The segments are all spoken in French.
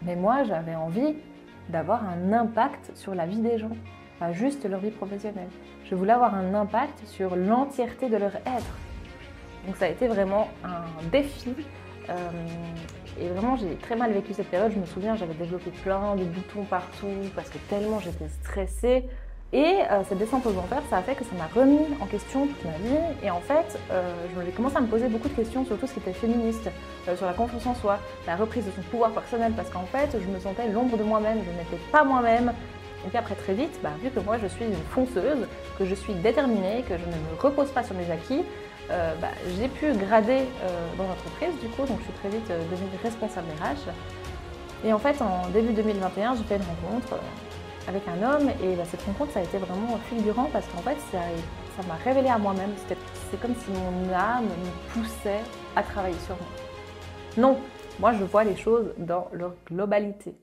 Mais moi, j'avais envie d'avoir un impact sur la vie des gens, pas juste leur vie professionnelle. Je voulais avoir un impact sur l'entièreté de leur être. Donc ça a été vraiment un défi. Et vraiment, j'ai très mal vécu cette période. Je me souviens, j'avais développé plein de boutons partout parce que tellement j'étais stressée. Et cette descente aux enfers, ça a fait que ça m'a remis en question toute ma vie. Et en fait, j'ai commencé à me poser beaucoup de questions sur tout ce qui était féministe, sur la confiance en soi, la reprise de son pouvoir personnel, parce qu'en fait, je me sentais l'ombre de moi-même, je n'étais pas moi-même. Et puis après, très vite, vu que moi je suis une fonceuse, que je suis déterminée, que je ne me repose pas sur mes acquis, j'ai pu grader dans l'entreprise, du coup, donc je suis très vite devenue responsable RH. Et en fait, en début 2021, j'ai fait une rencontre avec un homme, et cette rencontre, ça a été vraiment fulgurant parce qu'en fait, ça m'a révélé à moi-même. C'est comme si mon âme me poussait à travailler sur moi. Non, moi je vois les choses dans leur globalité.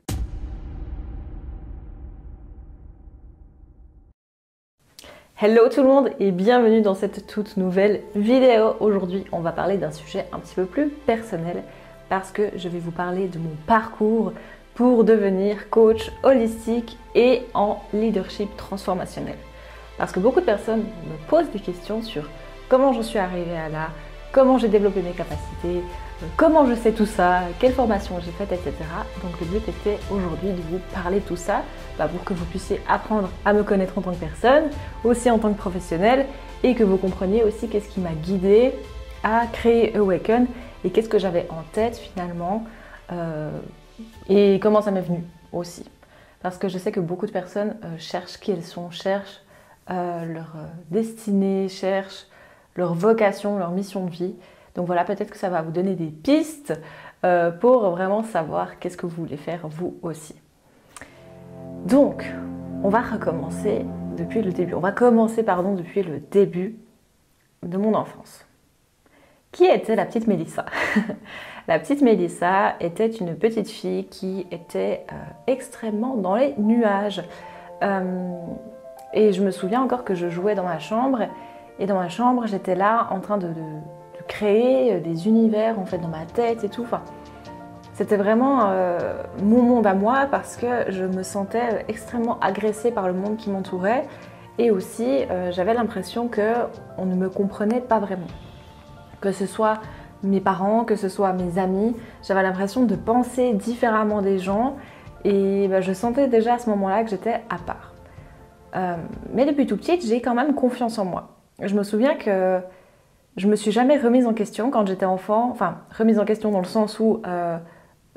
Hello tout le monde et bienvenue dans cette toute nouvelle vidéo. Aujourd'hui, on va parler d'un sujet un petit peu plus personnel parce que je vais vous parler de mon parcours pour devenir coach holistique et en leadership transformationnel. Parce que beaucoup de personnes me posent des questions sur comment je suis arrivée à là, comment j'ai développé mes capacités, comment je sais tout ça, quelle formation j'ai faite, etc. Donc le but était aujourd'hui de vous parler de tout ça pour que vous puissiez apprendre à me connaître en tant que personne, aussi en tant que professionnel, et que vous compreniez aussi qu'est-ce qui m'a guidée à créer Awaken et qu'est-ce que j'avais en tête finalement et comment ça m'est venu aussi. Parce que je sais que beaucoup de personnes cherchent qui elles sont, cherchent leur destinée, cherchent leur vocation, leur mission de vie. Donc voilà, peut-être que ça va vous donner des pistes pour vraiment savoir qu'est-ce que vous voulez faire vous aussi. Donc, on va recommencer depuis le début. On va commencer, depuis le début de mon enfance. Qui était la petite Mélissa? La petite Mélissa était une petite fille qui était extrêmement dans les nuages. Et je me souviens encore que je jouais dans ma chambre. Et dans ma chambre, j'étais là en train de créer des univers en fait dans ma tête et tout. Enfin, c'était vraiment mon monde à moi parce que je me sentais extrêmement agressée par le monde qui m'entourait. Et aussi, j'avais l'impression qu'on ne me comprenait pas vraiment. Que ce soit mes parents, que ce soit mes amis, j'avais l'impression de penser différemment des gens. Et je sentais déjà à ce moment-là que j'étais à part. Mais depuis tout petite, j'ai quand même confiance en moi. Je me souviens que je me suis jamais remise en question quand j'étais enfant. Enfin, remise en question dans le sens où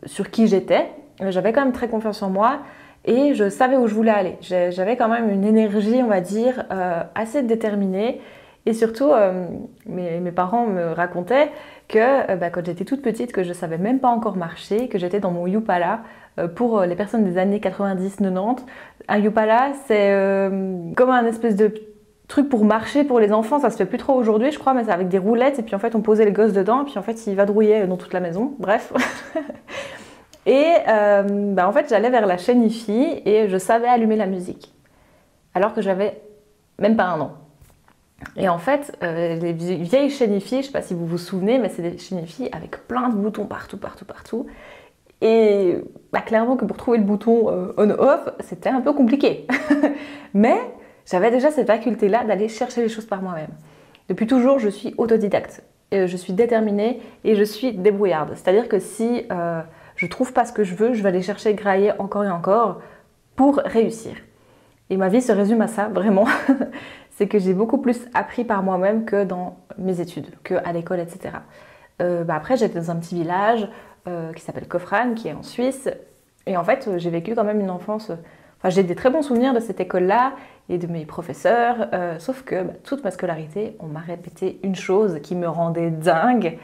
sur qui j'étais. J'avais quand même très confiance en moi et je savais où je voulais aller. J'avais quand même une énergie, on va dire, assez déterminée. Et surtout, mes parents me racontaient que quand j'étais toute petite, que je savais même pas encore marcher, que j'étais dans mon Yupala. Pour les personnes des années 90-90, un Yupala, c'est comme un espèce de truc pour marcher pour les enfants. Ça se fait plus trop aujourd'hui, je crois, mais c'est avec des roulettes. Et puis en fait, on posait les gosses dedans. Et puis en fait, il vadrouillait dans toute la maison. Bref. Et en fait, j'allais vers la chaîne IFI et je savais allumer la musique. Alors que j'avais même pas un an. Et en fait, les vieilles chaînes IFI, je ne sais pas si vous vous souvenez, mais c'est des chaînes IFI avec plein de boutons partout. Et clairement que pour trouver le bouton on-off, c'était un peu compliqué. Mais j'avais déjà cette faculté-là d'aller chercher les choses par moi-même. Depuis toujours, je suis autodidacte. Je suis déterminée et je suis débrouillarde. C'est-à-dire que si je ne trouve pas ce que je veux, je vais aller chercher, grailler encore et encore pour réussir. Et ma vie se résume à ça, vraiment. C'est que j'ai beaucoup plus appris par moi-même que dans mes études, qu'à l'école, etc. Après, j'étais dans un petit village qui s'appelle Kofran, qui est en Suisse. Et en fait, j'ai vécu quand même une enfance... j'ai des très bons souvenirs de cette école-là et de mes professeurs. Sauf que toute ma scolarité, on m'a répété une chose qui me rendait dingue.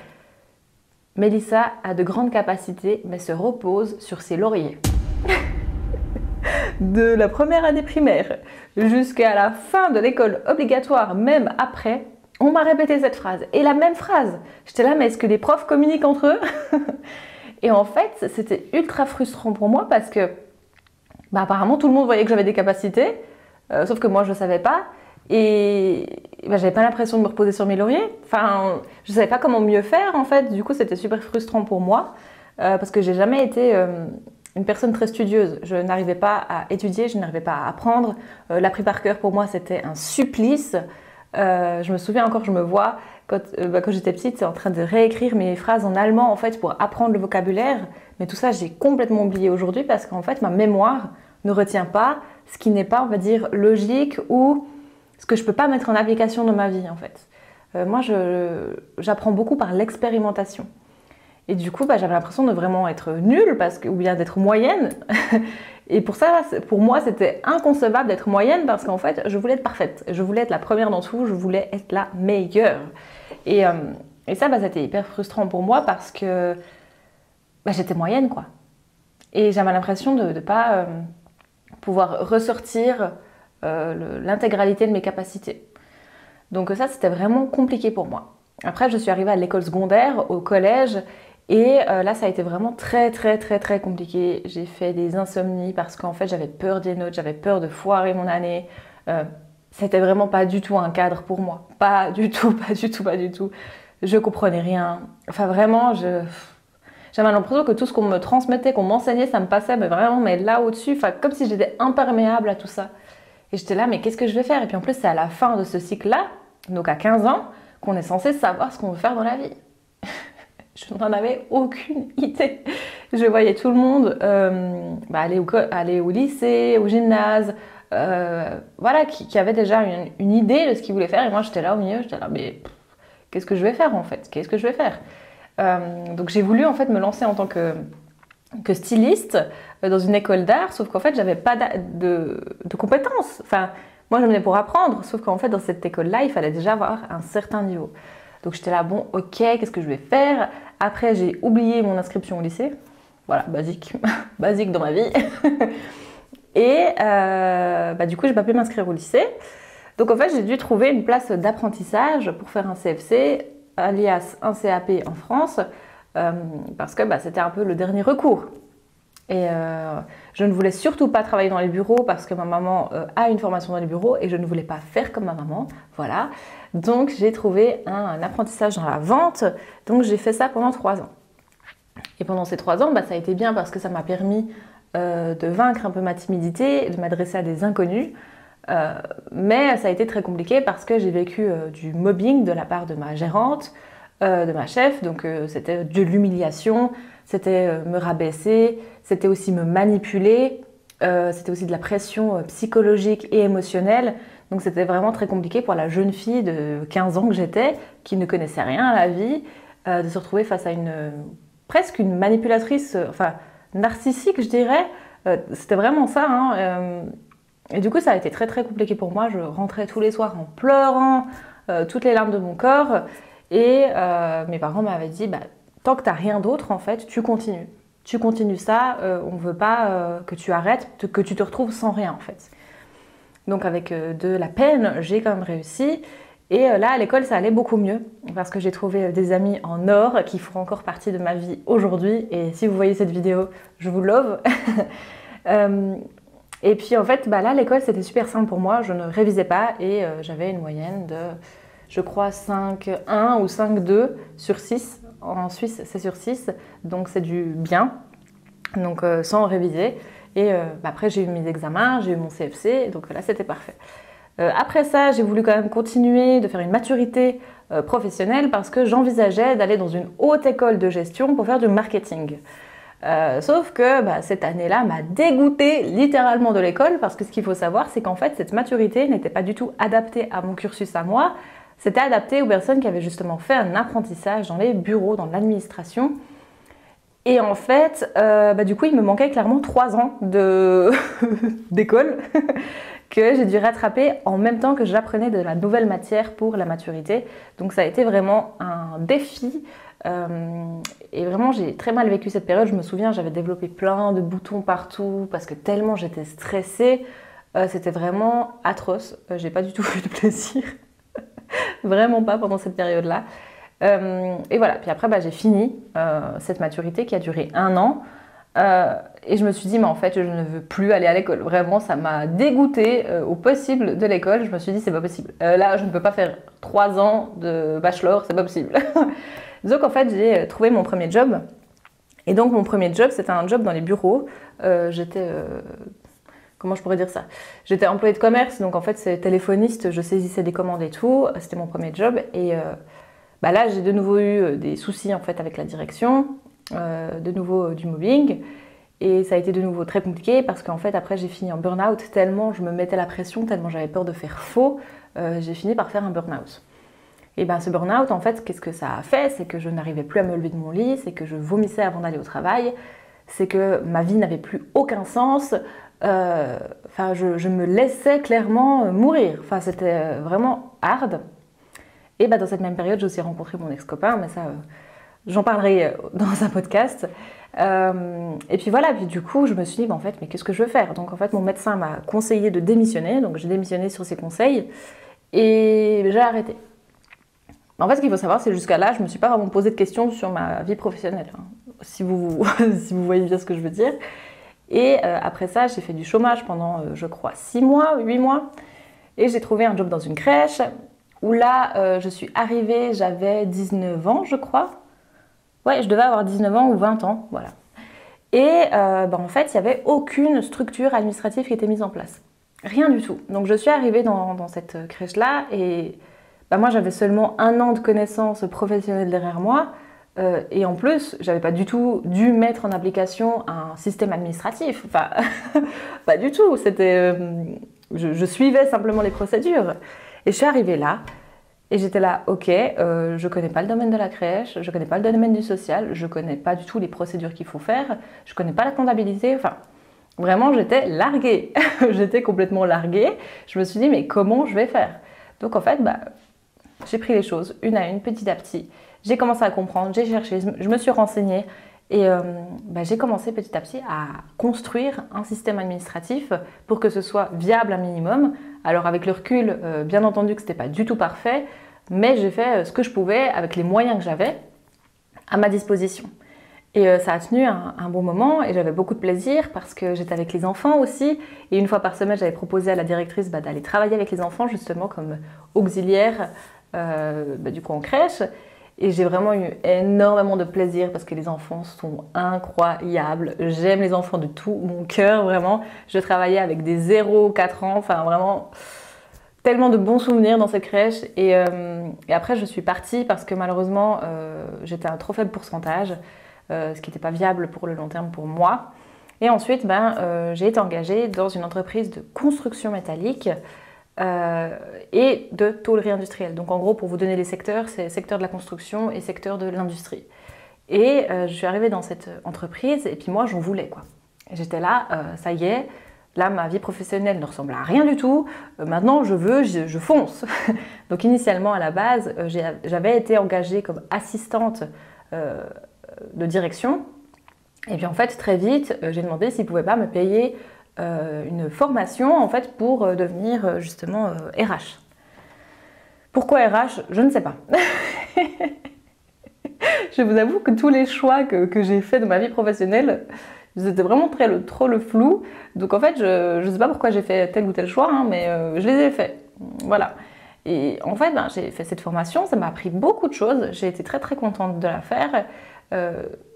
Mélissa a de grandes capacités, mais se repose sur ses lauriers. De la première année primaire jusqu'à la fin de l'école obligatoire, même après, on m'a répété cette phrase. Et la même phrase. J'étais là, mais est-ce que les profs communiquent entre eux? Et en fait, c'était ultra frustrant pour moi parce que apparemment, tout le monde voyait que j'avais des capacités, sauf que moi, je ne savais pas. Et j'avais pas l'impression de me reposer sur mes lauriers. Enfin, je savais pas comment mieux faire, en fait. Du coup, c'était super frustrant pour moi parce que j'ai jamais été une personne très studieuse. Je n'arrivais pas à étudier, je n'arrivais pas à apprendre. L'appris par cœur, pour moi, c'était un supplice. Je me souviens encore, je me vois, quand j'étais petite, c'est en train de réécrire mes phrases en allemand, en fait, pour apprendre le vocabulaire. Mais tout ça, j'ai complètement oublié aujourd'hui parce qu'en fait, ma mémoire ne retient pas ce qui n'est pas, on va dire, logique ou ce que je ne peux pas mettre en application dans ma vie, en fait. Moi, j'apprends beaucoup par l'expérimentation. Et du coup, j'avais l'impression de vraiment être nulle ou bien d'être moyenne. Et pour ça, pour moi, c'était inconcevable d'être moyenne parce qu'en fait, je voulais être parfaite. Je voulais être la première dans tout, je voulais être la meilleure. Et ça, c'était hyper frustrant pour moi parce que j'étais moyenne, quoi. Et j'avais l'impression de ne pas pouvoir ressortir l'intégralité de mes capacités. Donc ça, c'était vraiment compliqué pour moi. Après, je suis arrivée à l'école secondaire, au collège, et là, ça a été vraiment très, très, très, très compliqué. J'ai fait des insomnies parce qu'en fait, j'avais peur des notes, j'avais peur de foirer mon année. C'était vraiment pas du tout un cadre pour moi. Pas du tout, pas du tout, pas du tout. Je comprenais rien. Enfin, vraiment, j'avais l'impression que tout ce qu'on me transmettait, qu'on m'enseignait, ça me passait, mais vraiment, mais là au-dessus, comme si j'étais imperméable à tout ça. Et j'étais là, mais qu'est-ce que je vais faire? Et puis en plus, c'est à la fin de ce cycle-là, donc à 15 ans, qu'on est censé savoir ce qu'on veut faire dans la vie. Je n'en avais aucune idée. Je voyais tout le monde aller au lycée, au gymnase, voilà, qui avait déjà une idée de ce qu'ils voulaient faire. Et moi, j'étais là au milieu, j'étais là, mais qu'est-ce que je vais faire en fait? Qu'est-ce que je vais faire? Donc j'ai voulu en fait me lancer en tant que styliste dans une école d'art, sauf qu'en fait, j'avais pas de compétences. Enfin, moi, je venais pour apprendre, sauf qu'en fait, dans cette école-là, il fallait déjà avoir un certain niveau. Donc j'étais là, bon, ok, qu'est-ce que je vais faire? Après, j'ai oublié mon inscription au lycée. Voilà, basique, basique dans ma vie. Et du coup, j'ai pas pu m'inscrire au lycée. Donc en fait, j'ai dû trouver une place d'apprentissage pour faire un CFC, alias un CAP en France, parce que c'était un peu le dernier recours. Et je ne voulais surtout pas travailler dans les bureaux parce que ma maman a une formation dans les bureaux et je ne voulais pas faire comme ma maman, voilà. Donc j'ai trouvé un apprentissage dans la vente, donc j'ai fait ça pendant 3 ans. Et pendant ces 3 ans, ça a été bien parce que ça m'a permis de vaincre un peu ma timidité, de m'adresser à des inconnus. Mais ça a été très compliqué parce que j'ai vécu du mobbing de la part de ma gérante, de ma chef, donc c'était de l'humiliation, c'était me rabaisser, c'était aussi me manipuler, c'était aussi de la pression psychologique et émotionnelle. Donc c'était vraiment très compliqué pour la jeune fille de 15 ans que j'étais, qui ne connaissait rien à la vie, de se retrouver face à presque une manipulatrice, narcissique je dirais. C'était vraiment ça, hein. Et du coup ça a été très très compliqué pour moi. Je rentrais tous les soirs en pleurant, toutes les larmes de mon corps. Et mes parents m'avaient dit, tant que tu n'as rien d'autre, en fait, tu continues. Tu continues ça, on ne veut pas que tu arrêtes, que tu te retrouves sans rien, en fait. Donc avec de la peine, j'ai quand même réussi. Et là, à l'école, ça allait beaucoup mieux, parce que j'ai trouvé des amis en or qui font encore partie de ma vie aujourd'hui. Et si vous voyez cette vidéo, je vous love. Et puis en fait, là, l'école, c'était super simple pour moi. Je ne révisais pas et j'avais une moyenne de... je crois 5,1 ou 5,2 sur 6. En Suisse, c'est sur 6, donc c'est du bien, donc sans réviser. Et après, j'ai eu mes examens, j'ai eu mon CFC, donc là, c'était parfait. Après ça, j'ai voulu quand même continuer de faire une maturité professionnelle parce que j'envisageais d'aller dans une haute école de gestion pour faire du marketing. Sauf que cette année-là m'a dégoûtée littéralement de l'école parce que ce qu'il faut savoir, c'est qu'en fait, cette maturité n'était pas du tout adaptée à mon cursus à moi. C'était adapté aux personnes qui avaient justement fait un apprentissage dans les bureaux, dans l'administration. Et en fait, du coup, il me manquait clairement 3 ans d'école que j'ai dû rattraper en même temps que j'apprenais de la nouvelle matière pour la maturité. Donc ça a été vraiment un défi. Et vraiment, j'ai très mal vécu cette période. Je me souviens, j'avais développé plein de boutons partout parce que tellement j'étais stressée. C'était vraiment atroce. J'ai pas du tout eu de plaisir. Vraiment pas pendant cette période-là. Et voilà, puis après j'ai fini cette maturité qui a duré 1 an. Et je me suis dit, mais en fait, je ne veux plus aller à l'école. Vraiment, ça m'a dégoûtée au possible de l'école. Je me suis dit, c'est pas possible. Là, je ne peux pas faire 3 ans de bachelor, c'est pas possible. Donc en fait, j'ai trouvé mon premier job. Et donc mon premier job, c'était un job dans les bureaux. J'étais... comment je pourrais dire ça? J'étais employée de commerce, donc en fait c'est téléphoniste, je saisissais des commandes et tout. C'était mon premier job. Et là, j'ai de nouveau eu des soucis en fait avec la direction, de nouveau du mobbing. Et ça a été de nouveau très compliqué parce qu'en fait après j'ai fini en burn-out tellement je me mettais la pression, tellement j'avais peur de faire faux, j'ai fini par faire un burn-out. Et bien ce burn-out en fait qu'est-ce que ça a fait? C'est que je n'arrivais plus à me lever de mon lit, c'est que je vomissais avant d'aller au travail, c'est que ma vie n'avait plus aucun sens, je me laissais clairement mourir, enfin c'était vraiment hard. Et dans cette même période j'ai aussi rencontré mon ex-copain, mais ça j'en parlerai dans un podcast. Et puis voilà, puis du coup, je me suis dit, en fait, mais qu'est-ce que je veux faire? Donc en fait, mon médecin m'a conseillé de démissionner, donc j'ai démissionné sur ses conseils, et j'ai arrêté. En fait, ce qu'il faut savoir, c'est jusqu'à là, je ne me suis pas vraiment posé de questions sur ma vie professionnelle, hein, si vous voyez bien ce que je veux dire. Et après ça, j'ai fait du chômage pendant, je crois, 6 mois, 8 mois, et j'ai trouvé un job dans une crèche, où là, je suis arrivée, j'avais 19 ans, je crois. Ouais, je devais avoir 19 ans ou 20 ans, voilà. Et en fait, il n'y avait aucune structure administrative qui était mise en place. Rien du tout. Donc je suis arrivée dans cette crèche-là et moi j'avais seulement 1 an de connaissances professionnelles derrière moi. Et en plus, j'avais pas du tout dû mettre en application un système administratif. Enfin, pas du tout. C'était, je suivais simplement les procédures. Et je suis arrivée là. Et j'étais là, ok, je connais pas le domaine de la crèche, je connais pas le domaine du social, je connais pas du tout les procédures qu'il faut faire, je connais pas la comptabilité, enfin, vraiment j'étais larguée, j'étais complètement larguée. Je me suis dit, mais comment je vais faire? Donc en fait, j'ai pris les choses une à une, petit à petit. J'ai commencé à comprendre, j'ai cherché, je me suis renseignée et j'ai commencé petit à petit à construire un système administratif pour que ce soit viable un minimum. Alors avec le recul, bien entendu que ce n'était pas du tout parfait, mais j'ai fait ce que je pouvais avec les moyens que j'avais à ma disposition. Et ça a tenu un bon moment et j'avais beaucoup de plaisir parce que j'étais avec les enfants aussi. Et une fois par semaine, j'avais proposé à la directrice d'aller travailler avec les enfants justement comme auxiliaire du coup en crèche. Et j'ai vraiment eu énormément de plaisir parce que les enfants sont incroyables. J'aime les enfants de tout mon cœur, vraiment. Je travaillais avec des 0-4 ans, enfin vraiment tellement de bons souvenirs dans cette crèche. Et après, je suis partie parce que malheureusement, j'étais à un trop faible pourcentage, ce qui n'était pas viable pour le long terme pour moi. Et ensuite, j'ai été engagée dans une entreprise de construction métallique. Et de tôlerie industrielle. Donc en gros, pour vous donner les secteurs, c'est secteur de la construction et secteur de l'industrie. Et je suis arrivée dans cette entreprise et puis moi j'en voulais quoi. J'étais là, ça y est, là ma vie professionnelle ne ressemble à rien du tout, maintenant je fonce. Donc initialement à la base, j'avais été engagée comme assistante de direction. Et puis en fait très vite, j'ai demandé s'ils ne pouvaient pas me payer une formation en fait pour devenir justement RH. Pourquoi RH? Je ne sais pas. Je vous avoue que tous les choix que j'ai faits dans ma vie professionnelle, c'était vraiment trop le flou. Donc en fait, je ne sais pas pourquoi j'ai fait tel ou tel choix, hein, mais je les ai faits. Voilà. Et en fait, j'ai fait cette formation, ça m'a appris beaucoup de choses. J'ai été très très contente de la faire.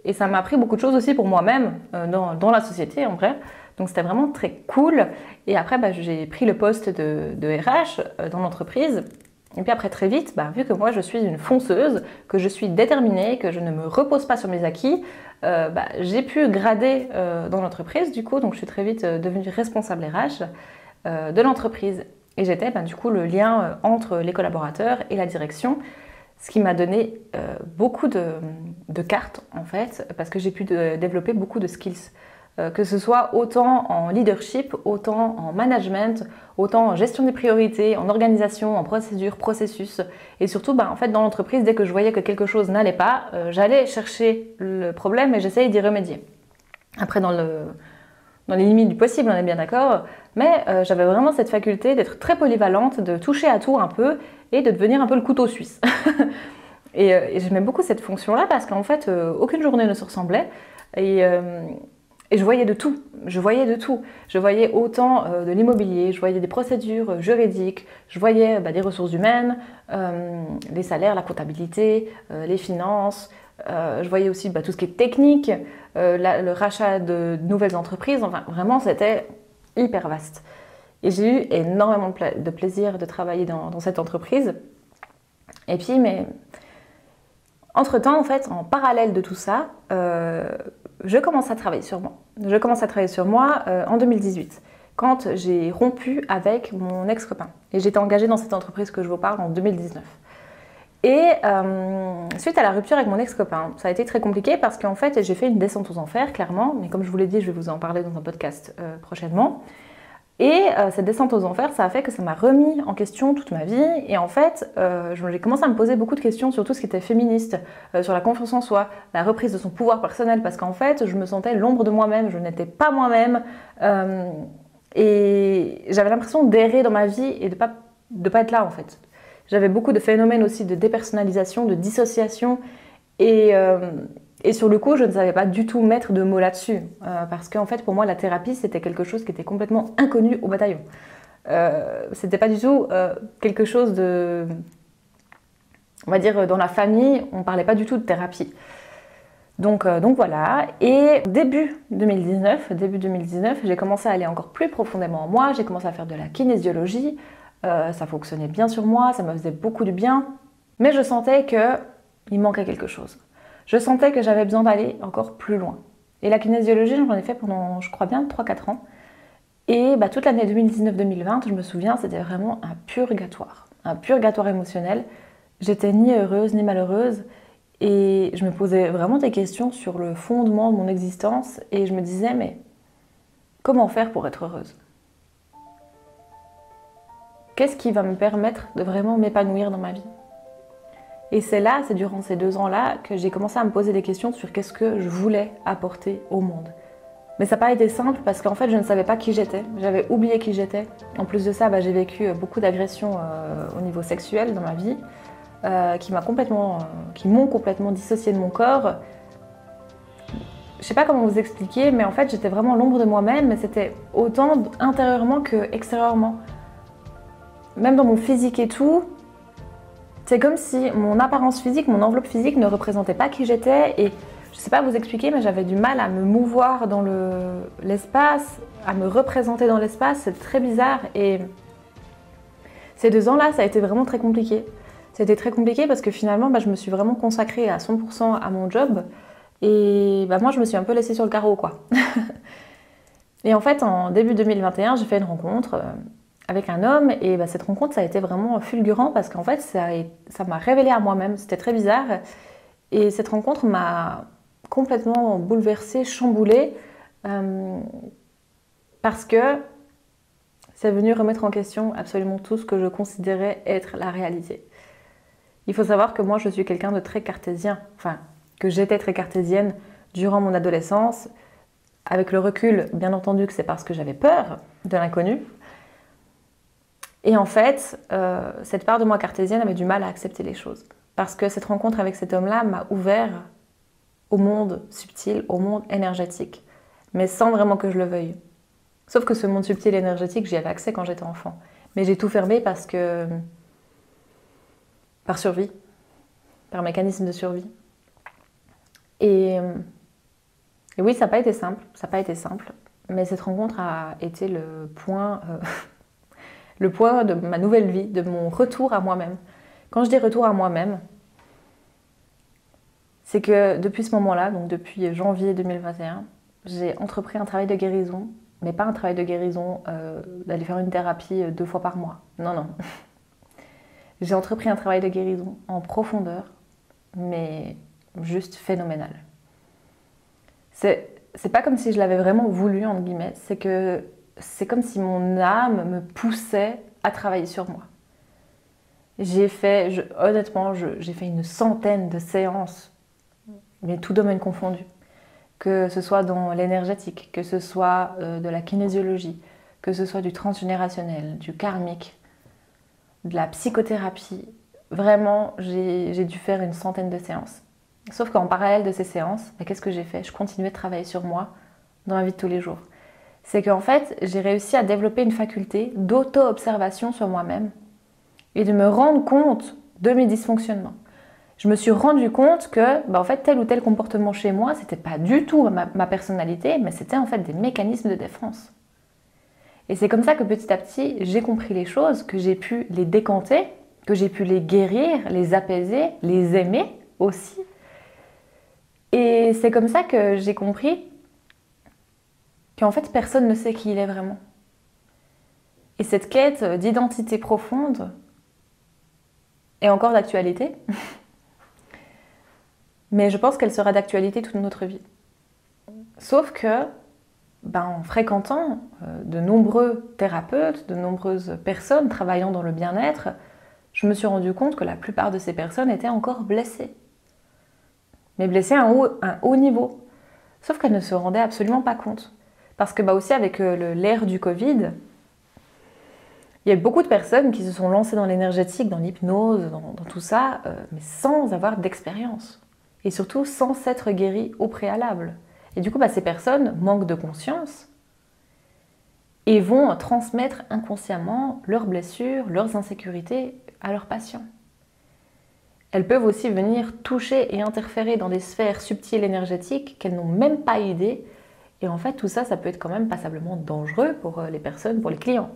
Et ça m'a appris beaucoup de choses aussi pour moi-même, dans la société en vrai. Donc c'était vraiment très cool. Et après, j'ai pris le poste de RH dans l'entreprise. Et puis après, très vite, vu que moi je suis une fonceuse, que je suis déterminée, que je ne me repose pas sur mes acquis, j'ai pu grader dans l'entreprise du coup. Donc je suis très vite devenue responsable RH de l'entreprise. Et j'étais du coup le lien entre les collaborateurs et la direction. Ce qui m'a donné beaucoup de cartes en fait, parce que j'ai pu développer beaucoup de skills. Que ce soit autant en leadership, autant en management, autant en gestion des priorités, en organisation, en procédure, processus. Et surtout, en fait, dans l'entreprise, dès que je voyais que quelque chose n'allait pas, j'allais chercher le problème et j'essayais d'y remédier. Après, dans les limites du possible, on est bien d'accord, mais j'avais vraiment cette faculté d'être très polyvalente, de toucher à tout un peu et de devenir un peu le couteau suisse. Et j'aimais beaucoup cette fonction-là parce qu'en fait, aucune journée ne se ressemblait. Et je voyais de tout, je voyais autant de l'immobilier, je voyais des procédures juridiques, je voyais des ressources humaines, les salaires, la comptabilité, les finances, Je voyais aussi tout ce qui est technique, le rachat de nouvelles entreprises. Enfin, vraiment, c'était hyper vaste. Et j'ai eu énormément de plaisir de travailler dans cette entreprise. Et puis, mais entre-temps, en fait, en parallèle de tout ça, je commence à travailler sur moi. Je commence à travailler sur moi en 2018, quand j'ai rompu avec mon ex-copain. Et j'étais engagée dans cette entreprise que je vous parle en 2019. Et suite à la rupture avec mon ex-copain, ça a été très compliqué parce qu'en fait, j'ai fait une descente aux enfers, clairement. Mais comme je vous l'ai dit, je vais vous en parler dans un podcast prochainement. Et cette descente aux enfers, ça a fait que ça m'a remis en question toute ma vie. Et en fait, j'ai commencé à me poser beaucoup de questions sur tout ce qui était féministe, sur la confiance en soi, la reprise de son pouvoir personnel, parce qu'en fait, je me sentais l'ombre de moi-même, je n'étais pas moi-même. Et j'avais l'impression d'errer dans ma vie et de pas être là, en fait. J'avais beaucoup de phénomènes aussi de dépersonnalisation, de dissociation. Et sur le coup, je ne savais pas du tout mettre de mots là-dessus. Parce qu'en fait, pour moi, la thérapie, c'était quelque chose qui était complètement inconnu au bataillon. C'était pas du tout quelque chose de... On va dire, dans la famille, on parlait pas du tout de thérapie. Donc voilà. Et début 2019, j'ai commencé à aller encore plus profondément en moi. J'ai commencé à faire de la kinésiologie. Ça fonctionnait bien sur moi, ça me faisait beaucoup de bien. Mais je sentais qu'il manquait quelque chose. Je sentais que j'avais besoin d'aller encore plus loin. Et la kinésiologie, j'en ai fait pendant, je crois bien, 3-4 ans. Et toute l'année 2019-2020, je me souviens, c'était vraiment un purgatoire émotionnel. J'étais ni heureuse ni malheureuse. Et je me posais vraiment des questions sur le fondement de mon existence. Et je me disais, mais comment faire pour être heureuse ? Qu'est-ce qui va me permettre de vraiment m'épanouir dans ma vie ? Et c'est durant ces 2 ans-là, que j'ai commencé à me poser des questions sur qu'est-ce que je voulais apporter au monde. Mais ça n'a pas été simple parce qu'en fait, je ne savais pas qui j'étais. J'avais oublié qui j'étais. En plus de ça, j'ai vécu beaucoup d'agressions au niveau sexuel dans ma vie qui m'ont complètement dissociée de mon corps. Je ne sais pas comment vous expliquer, mais en fait, j'étais vraiment l'ombre de moi-même, mais c'était autant intérieurement que extérieurement. Même dans mon physique et tout, c'est comme si mon apparence physique, mon enveloppe physique ne représentait pas qui j'étais. Et je ne sais pas vous expliquer, mais j'avais du mal à me mouvoir dans l'espace, à me représenter dans l'espace. C'est très bizarre. Et ces 2 ans-là, ça a été vraiment très compliqué. C'était très compliqué parce que finalement, je me suis vraiment consacrée à 100% à mon job. Et moi, je me suis un peu laissée sur le carreau, quoi. Et en fait, en début 2021, j'ai fait une rencontre avec un homme, et cette rencontre, ça a été vraiment fulgurant parce qu'en fait, ça m'a révélée à moi-même. C'était très bizarre. Et cette rencontre m'a complètement bouleversée, chamboulée, parce que c'est venu remettre en question absolument tout ce que je considérais être la réalité. Il faut savoir que moi, je suis quelqu'un de très cartésien, enfin, que j'étais très cartésienne durant mon adolescence. Avec le recul, bien entendu que c'est parce que j'avais peur de l'inconnu. Et en fait, cette part de moi cartésienne avait du mal à accepter les choses. Parce que cette rencontre avec cet homme-là m'a ouvert au monde subtil, au monde énergétique. Mais sans vraiment que je le veuille. Sauf que ce monde subtil et énergétique, j'y avais accès quand j'étais enfant. Mais j'ai tout fermé parce que... par survie. Par mécanisme de survie. Et oui, ça n'a pas été simple. Ça n'a pas été simple. Mais cette rencontre a été le point de ma nouvelle vie, de mon retour à moi-même. Quand je dis retour à moi-même, c'est que depuis ce moment-là, donc depuis janvier 2021, j'ai entrepris un travail de guérison, mais pas un travail de guérison d'aller faire une thérapie 2 fois par mois. Non, non. J'ai entrepris un travail de guérison en profondeur, mais juste phénoménal. C'est pas comme si je l'avais vraiment voulu, entre guillemets, c'est comme si mon âme me poussait à travailler sur moi. Honnêtement, j'ai fait une centaine de séances, mais tout domaine confondu. Que ce soit dans l'énergétique, que ce soit de la kinésiologie, que ce soit du transgénérationnel, du karmique, de la psychothérapie. Vraiment, j'ai dû faire une centaine de séances. Sauf qu'en parallèle de ces séances, qu'est-ce que j'ai fait ? Je continuais de travailler sur moi dans ma vie de tous les jours. C'est qu'en fait, j'ai réussi à développer une faculté d'auto-observation sur moi-même et de me rendre compte de mes dysfonctionnements. je me suis rendu compte que en fait, tel ou tel comportement chez moi, c'était pas du tout ma personnalité, mais c'était en fait des mécanismes de défense. Et c'est comme ça que petit à petit, j'ai compris les choses, que j'ai pu les décanter, que j'ai pu les guérir, les apaiser, les aimer aussi. Et c'est comme ça que j'ai compris qu'en fait, personne ne sait qui il est vraiment. Et cette quête d'identité profonde est encore d'actualité. Mais je pense qu'elle sera d'actualité toute notre vie. Sauf que, en fréquentant de nombreux thérapeutes, de nombreuses personnes travaillant dans le bien-être, je me suis rendu compte que la plupart de ces personnes étaient encore blessées. Mais blessées à un haut niveau. Sauf qu'elles ne se rendaient absolument pas compte. Parce que aussi avec l'ère du Covid, il y a beaucoup de personnes qui se sont lancées dans l'énergétique, dans l'hypnose, dans tout ça, mais sans avoir d'expérience. Et surtout sans s'être guéries au préalable. Et du coup, ces personnes manquent de conscience et vont transmettre inconsciemment leurs blessures, leurs insécurités à leurs patients. Elles peuvent aussi venir toucher et interférer dans des sphères subtiles énergétiques qu'elles n'ont même pas idée. Et en fait, tout ça, ça peut être quand même passablement dangereux pour les personnes, pour les clients,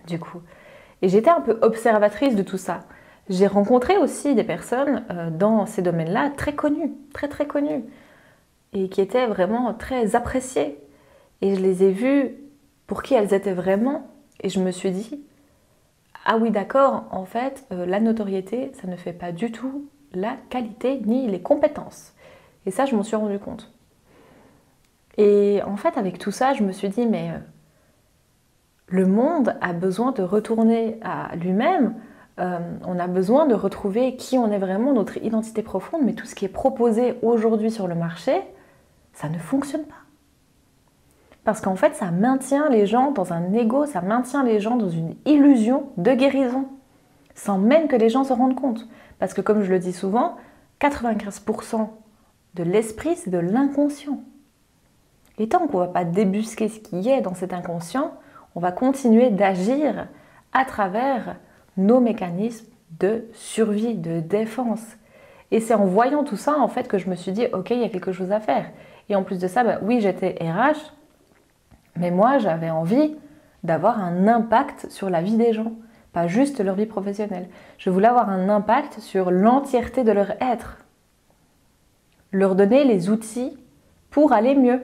du coup. Et j'étais un peu observatrice de tout ça. J'ai rencontré aussi des personnes dans ces domaines-là très connues, très très connues, et qui étaient vraiment très appréciées. Et je les ai vues pour qui elles étaient vraiment, et je me suis dit, ah oui d'accord, en fait, la notoriété, ça ne fait pas du tout la qualité ni les compétences. Et ça, je m'en suis rendu compte. Et en fait, avec tout ça, je me suis dit, mais le monde a besoin de retourner à lui-même. On a besoin de retrouver qui on est vraiment, notre identité profonde, mais tout ce qui est proposé aujourd'hui sur le marché, ça ne fonctionne pas. Parce qu'en fait, ça maintient les gens dans un ego, ça maintient les gens dans une illusion de guérison, sans même que les gens se rendent compte. Parce que comme je le dis souvent, 95% de l'esprit, c'est de l'inconscient. Et tant qu'on ne va pas débusquer ce qui est dans cet inconscient, on va continuer d'agir à travers nos mécanismes de survie, de défense. Et c'est en voyant tout ça, en fait, que je me suis dit, ok, il y a quelque chose à faire. Et en plus de ça, oui, j'étais RH, mais moi, j'avais envie d'avoir un impact sur la vie des gens, pas juste leur vie professionnelle. Je voulais avoir un impact sur l'entièreté de leur être. Leur donner les outils pour aller mieux.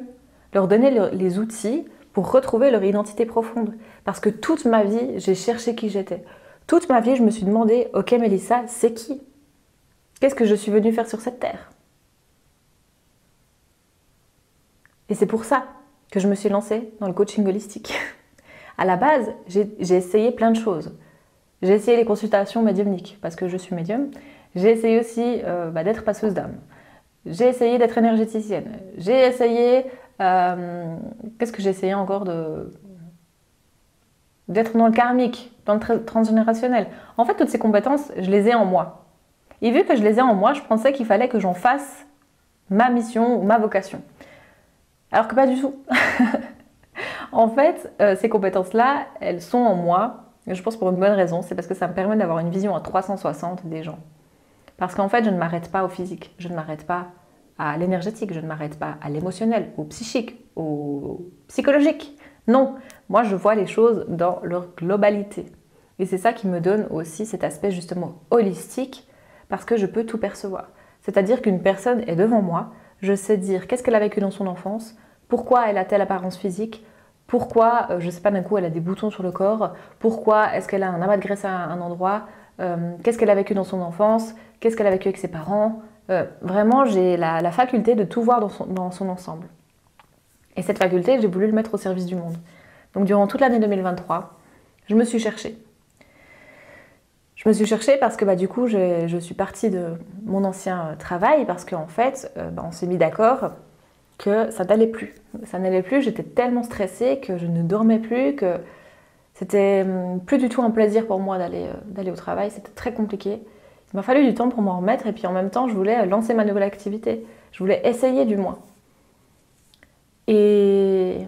Leur donner les outils pour retrouver leur identité profonde. Parce que toute ma vie, j'ai cherché qui j'étais. Toute ma vie, je me suis demandé, ok Mélissa, c'est qui? Qu'est-ce que je suis venue faire sur cette terre? Et c'est pour ça que je me suis lancée dans le coaching holistique. À la base, j'ai essayé plein de choses. J'ai essayé les consultations médiumniques, parce que je suis médium. J'ai essayé aussi d'être passeuse d'âme. J'ai essayé d'être énergéticienne. J'ai essayé... qu'est-ce que j'ai essayé encore d'être dans le karmique, dans le transgénérationnel. En fait, toutes ces compétences, je les ai en moi. Et vu que je les ai en moi, je pensais qu'il fallait que j'en fasse ma mission ou ma vocation. Alors que pas du tout. En fait, ces compétences-là, elles sont en moi. Et je pense pour une bonne raison, c'est parce que ça me permet d'avoir une vision à 360 des gens. Parce qu'en fait, je ne m'arrête pas au physique, je ne m'arrête pas à l'énergétique, je ne m'arrête pas à l'émotionnel, au psychique, au psychologique. Non, moi je vois les choses dans leur globalité. Et c'est ça qui me donne aussi cet aspect justement holistique, parce que je peux tout percevoir. C'est-à-dire qu'une personne est devant moi, je sais dire qu'est-ce qu'elle a vécu dans son enfance, pourquoi elle a telle apparence physique, pourquoi, je ne sais pas, d'un coup elle a des boutons sur le corps, pourquoi est-ce qu'elle a un amas de graisse à un endroit, qu'est-ce qu'elle a vécu dans son enfance, qu'est-ce qu'elle a vécu avec ses parents. Vraiment, j'ai la faculté de tout voir dans son ensemble. Et cette faculté, j'ai voulu le mettre au service du monde. Donc durant toute l'année 2023, je me suis cherchée. Je me suis cherchée parce que du coup, je suis partie de mon ancien travail parce qu'en fait, on s'est mis d'accord que ça n'allait plus. Ça n'allait plus, j'étais tellement stressée que je ne dormais plus, que c'était plus du tout un plaisir pour moi d'aller au travail, c'était très compliqué. Il m'a fallu du temps pour m'en remettre et puis en même temps, je voulais lancer ma nouvelle activité. Je voulais essayer du moins. Et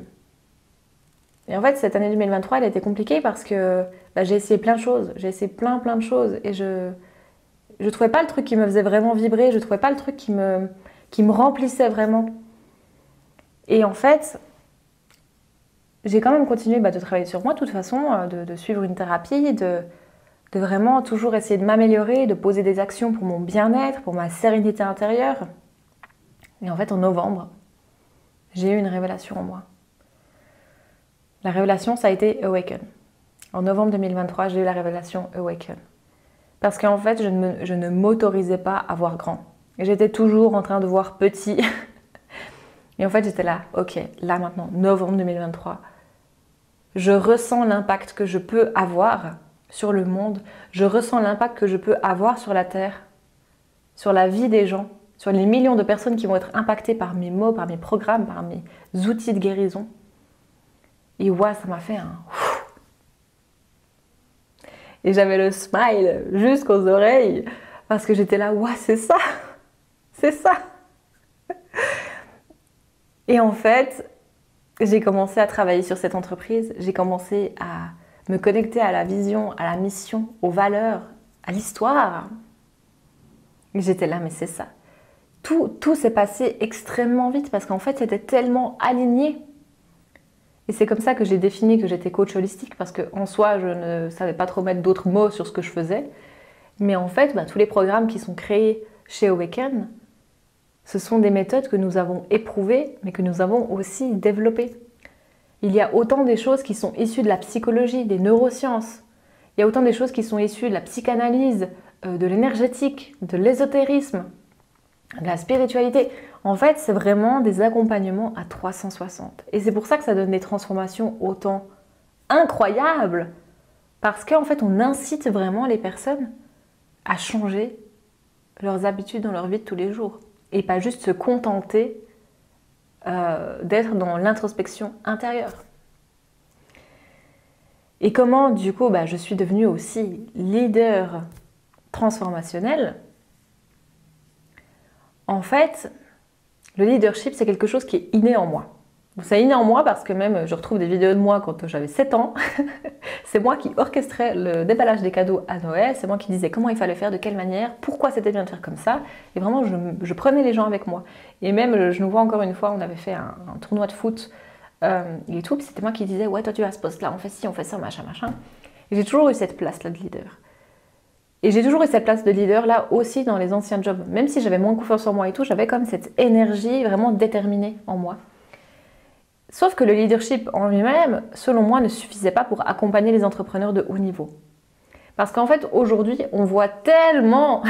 en fait, cette année 2023, elle a été compliquée parce que j'ai essayé plein de choses. J'ai essayé plein de choses et Je trouvais pas le truc qui me faisait vraiment vibrer, je trouvais pas le truc qui me remplissait vraiment. Et en fait, j'ai quand même continué de travailler sur moi de toute façon, de suivre une thérapie, de vraiment toujours essayer de m'améliorer, de poser des actions pour mon bien-être, pour ma sérénité intérieure. Et en fait, en novembre, j'ai eu une révélation en moi. La révélation, ça a été Awaken. En novembre 2023, j'ai eu la révélation Awaken. Parce qu'en fait, je ne m'autorisais pas à voir grand. J'étais toujours en train de voir petit. Et en fait, j'étais là, ok, là maintenant, novembre 2023, je ressens l'impact que je peux avoir sur le monde. Je ressens l'impact que je peux avoir sur la Terre, sur la vie des gens, sur les millions de personnes qui vont être impactées par mes mots, par mes programmes, par mes outils de guérison. Et ouais, ça m'a fait un... Et j'avais le smile jusqu'aux oreilles parce que j'étais là, ouais, c'est ça, c'est ça. Et en fait, j'ai commencé à travailler sur cette entreprise, j'ai commencé à me connecter à la vision, à la mission, aux valeurs, à l'histoire. Et j'étais là, mais c'est ça. Tout s'est passé extrêmement vite parce qu'en fait, c'était tellement aligné. Et c'est comme ça que j'ai défini que j'étais coach holistique parce qu'en soi, je ne savais pas trop mettre d'autres mots sur ce que je faisais. Mais en fait, tous les programmes qui sont créés chez Awaken, ce sont des méthodes que nous avons éprouvées, mais que nous avons aussi développées. Il y a autant des choses qui sont issues de la psychologie, des neurosciences. Il y a autant des choses qui sont issues de la psychanalyse, de l'énergétique, de l'ésotérisme, de la spiritualité. En fait, c'est vraiment des accompagnements à 360. Et c'est pour ça que ça donne des transformations autant incroyables. Parce qu'en fait, on incite vraiment les personnes à changer leurs habitudes dans leur vie de tous les jours. Et pas juste se contenter d'être dans l'introspection intérieure. Et comment, du coup, je suis devenue aussi leader transformationnel. En fait, le leadership, c'est quelque chose qui est inné en moi. C'est inné en moi parce que même je retrouve des vidéos de moi quand j'avais 7 ans. C'est moi qui orchestrais le déballage des cadeaux à Noël. C'est moi qui disais comment il fallait faire, de quelle manière, pourquoi c'était bien de faire comme ça. Et vraiment, je prenais les gens avec moi. Et même, je nous vois encore une fois, on avait fait un tournoi de foot et tout. Puis c'était moi qui disais, ouais, toi tu as ce poste-là, on fait ci, on fait ça, machin, machin. Et j'ai toujours eu cette place-là de leader. Et j'ai toujours eu cette place de leader là aussi dans les anciens jobs. Même si j'avais moins confiance en moi et tout, j'avais comme cette énergie vraiment déterminée en moi. Sauf que le leadership en lui-même, selon moi, ne suffisait pas pour accompagner les entrepreneurs de haut niveau. Parce qu'en fait, aujourd'hui, on voit tellement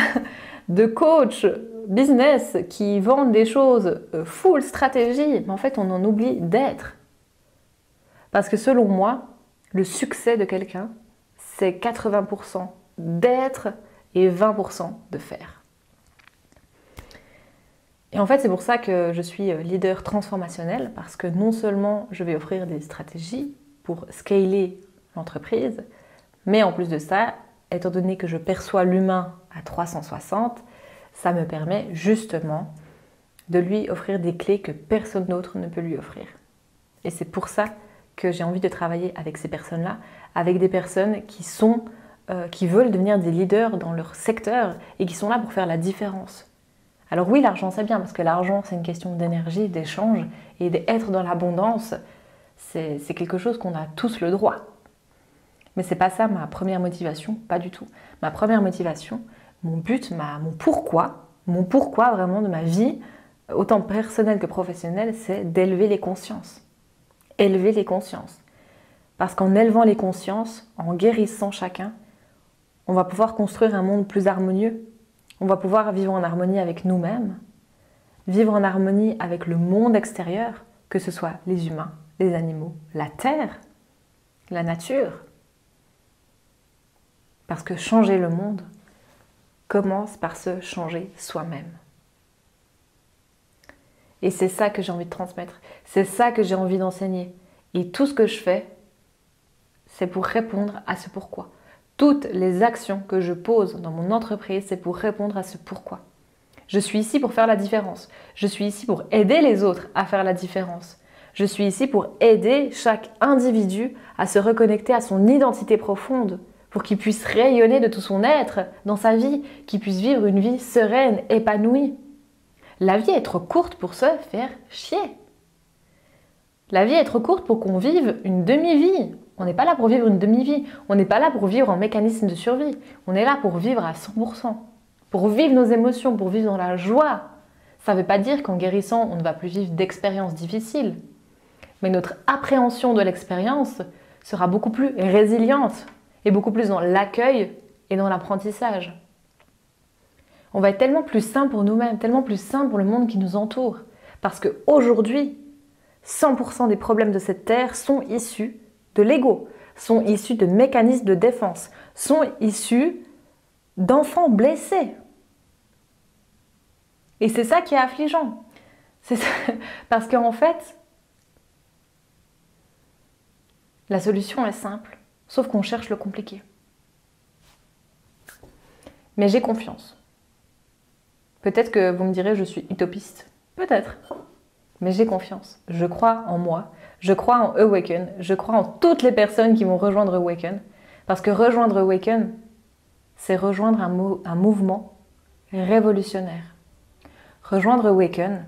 de coachs business qui vendent des choses full stratégie, mais en fait, on en oublie d'être. Parce que selon moi, le succès de quelqu'un, c'est 80% d'être et 20% de faire. Et en fait, c'est pour ça que je suis leader transformationnel, parce que non seulement je vais offrir des stratégies pour scaler l'entreprise, mais en plus de ça, étant donné que je perçois l'humain à 360, ça me permet justement de lui offrir des clés que personne d'autre ne peut lui offrir. Et c'est pour ça que j'ai envie de travailler avec ces personnes-là, avec des personnes qui veulent devenir des leaders dans leur secteur et qui sont là pour faire la différence. Alors oui, l'argent c'est bien, parce que l'argent c'est une question d'énergie, d'échange, et d'être dans l'abondance, c'est quelque chose qu'on a tous le droit. Mais c'est pas ça ma première motivation, pas du tout. Ma première motivation, mon but, mon pourquoi vraiment de ma vie, autant personnelle que professionnelle, c'est d'élever les consciences. Élever les consciences. Parce qu'en élevant les consciences, en guérissant chacun, on va pouvoir construire un monde plus harmonieux. On va pouvoir vivre en harmonie avec nous-mêmes, vivre en harmonie avec le monde extérieur, que ce soit les humains, les animaux, la terre, la nature. Parce que changer le monde commence par se changer soi-même. Et c'est ça que j'ai envie de transmettre, c'est ça que j'ai envie d'enseigner. Et tout ce que je fais, c'est pour répondre à ce pourquoi. Toutes les actions que je pose dans mon entreprise, c'est pour répondre à ce pourquoi. Je suis ici pour faire la différence. Je suis ici pour aider les autres à faire la différence. Je suis ici pour aider chaque individu à se reconnecter à son identité profonde, pour qu'il puisse rayonner de tout son être dans sa vie, qu'il puisse vivre une vie sereine, épanouie. La vie est trop courte pour se faire chier. La vie est trop courte pour qu'on vive une demi-vie. On n'est pas là pour vivre une demi-vie. On n'est pas là pour vivre en mécanisme de survie. On est là pour vivre à 100%. Pour vivre nos émotions, pour vivre dans la joie. Ça ne veut pas dire qu'en guérissant, on ne va plus vivre d'expériences difficiles. Mais notre appréhension de l'expérience sera beaucoup plus résiliente et beaucoup plus dans l'accueil et dans l'apprentissage. On va être tellement plus sain pour nous-mêmes, tellement plus sain pour le monde qui nous entoure. Parce qu'aujourd'hui, 100% des problèmes de cette terre sont issus de l'ego, sont issus de mécanismes de défense, sont issus d'enfants blessés. Et c'est ça qui est affligeant. C'est ça. Parce qu'en fait, la solution est simple, sauf qu'on cherche le compliqué. Mais j'ai confiance. Peut-être que vous me direz je suis utopiste. Peut-être. Mais j'ai confiance. Je crois en moi. Je crois en Awaken. Je crois en toutes les personnes qui vont rejoindre Awaken. Parce que rejoindre Awaken, c'est rejoindre un mouvement révolutionnaire. Rejoindre Awaken,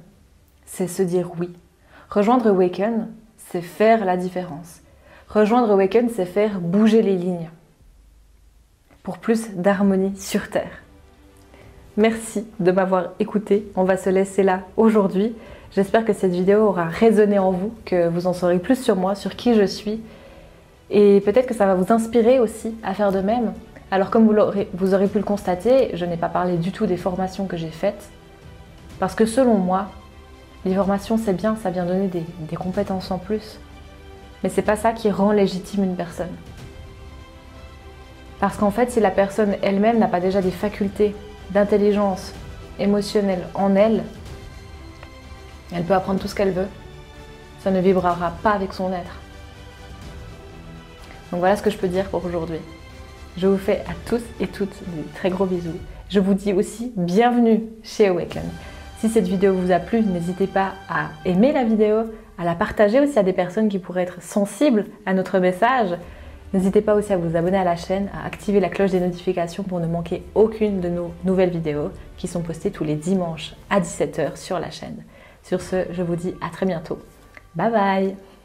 c'est se dire oui. Rejoindre Awaken, c'est faire la différence. Rejoindre Awaken, c'est faire bouger les lignes. Pour plus d'harmonie sur Terre. Merci de m'avoir écouté. On va se laisser là aujourd'hui. J'espère que cette vidéo aura résonné en vous, que vous en saurez plus sur moi, sur qui je suis. Et peut-être que ça va vous inspirer aussi à faire de même. Alors comme vous aurez pu le constater, je n'ai pas parlé du tout des formations que j'ai faites. Parce que selon moi, les formations c'est bien, ça vient donner des compétences en plus. Mais c'est pas ça qui rend légitime une personne. Parce qu'en fait, si la personne elle-même n'a pas déjà des facultés d'intelligence émotionnelle en elle, elle peut apprendre tout ce qu'elle veut. Ça ne vibrera pas avec son être. Donc voilà ce que je peux dire pour aujourd'hui. Je vous fais à tous et toutes des très gros bisous. Je vous dis aussi bienvenue chez Awaken. Si cette vidéo vous a plu, n'hésitez pas à aimer la vidéo, à la partager aussi à des personnes qui pourraient être sensibles à notre message. N'hésitez pas aussi à vous abonner à la chaîne, à activer la cloche des notifications pour ne manquer aucune de nos nouvelles vidéos qui sont postées tous les dimanches à 17 h sur la chaîne. Sur ce, je vous dis à très bientôt. Bye bye!